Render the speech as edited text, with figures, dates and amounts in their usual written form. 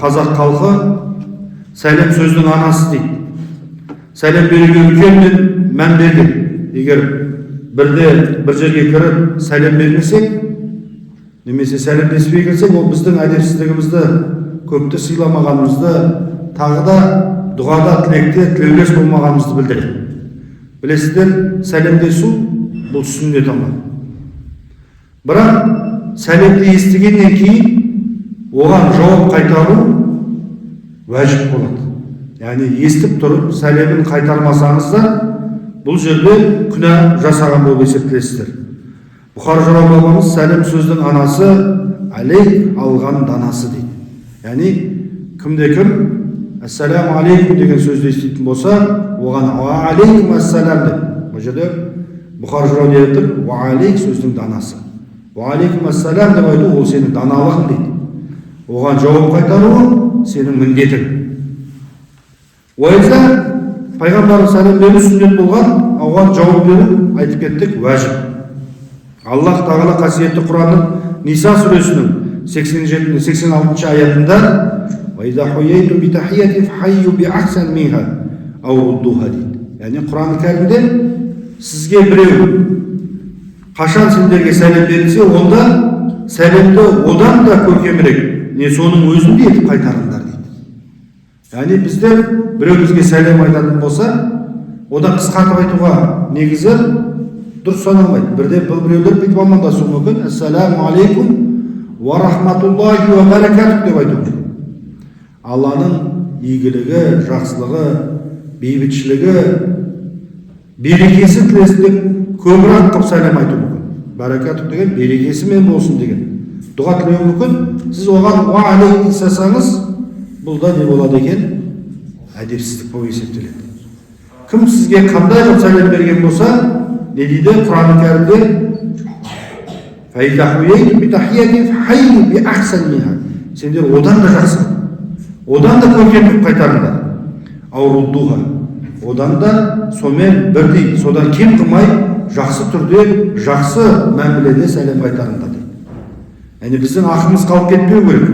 қазақ халқы сәлем сөздің анасы дейді. Сәлем беруге үлкен мән берген. Егер бір жерге кіріп сәлем бермесек, немесе сәлемдеспей келсек, ол біздің әдепсіздігімізді, көпті сыйламағанымызды, тағы да дұғада, тілекте тілеулес болмағанымызды білдіреді. Білесіздер, сәлемдесу бұл сүннет ama. Бірақ сәлемді естігеннен кейін оған жауап қайтару уәжіп болады. Яғни естіп тұрып сәлемін қайтармасаңыздар, бұл жерде күнә жасаған болып есептелесіздер. Бұхар жырау бабамыз сәлем сөздің анасы, алейк алған данасы дейді. Яғни кімде-кім ассаламу алейкум деген сөзді еститін болса, оған ва алейкум ассалам деп. Бұл жерде Бұхар жырау деп тұр, ва алейк сөздің данасы. Ва алейкум ассалам деп айту, ол сенің даналығың дейді. Оған жауап қайтаруы сенің міндетің. Ойызда пайғамбарымыз сәлем беру сүннет болған, оған жауап беру айтып кеттік уәжіп. Аллах тағала қасиетті Құранның Ниса сүресінің 86 аятында وَإِذَا حُيَّيْتُمْ بِتَحِيَّةٍ فَحَيُّوا بِأَحْسَنَ مِنْهَا أَوْ رُدُّوهَا дейді. Яғни Құран кәрімде сізге біреу қашан сендерге сәлем берілсе, онда сәлемді одан да көркемірек, не соның өзінде етіп қайтарыңдар дейді. Яғни біздер біреу бізге сәлем айтатын болса, одан қысқартып айтуға негізі дұрыс саналмайды. Бірде бұл біреулер бүйтіп амандасуы мүмкін. Ассаламу алейкум ва рахматуллахи ва баракатух деп айту мүмкін. Алланың игілігі, жақсылығы, бейбітшілігі, берекесі тілесін деп көбірек қып сәлем айту мүмкін. Баракатух деген берекесімен болсын деген дұға тілеу мүмкін. Сіз оған ва алейкум жасасаңыз, бұл да не болады екен? Әдепсіздік болып есептеледі. Кім сізге қандай қып сәлем берген болса, не дейді Құран кәрімде? Сендер одан да жақсы, одан да көркемдік қайтарыңдар. Ауруддуға, одан да сомен бірдей, содан кем қылмай, жақсы түрде, жақсы мәміледе сәлем қайтарыңдар дейді. Яғни біздің ақымыз қалып кетпеу керек.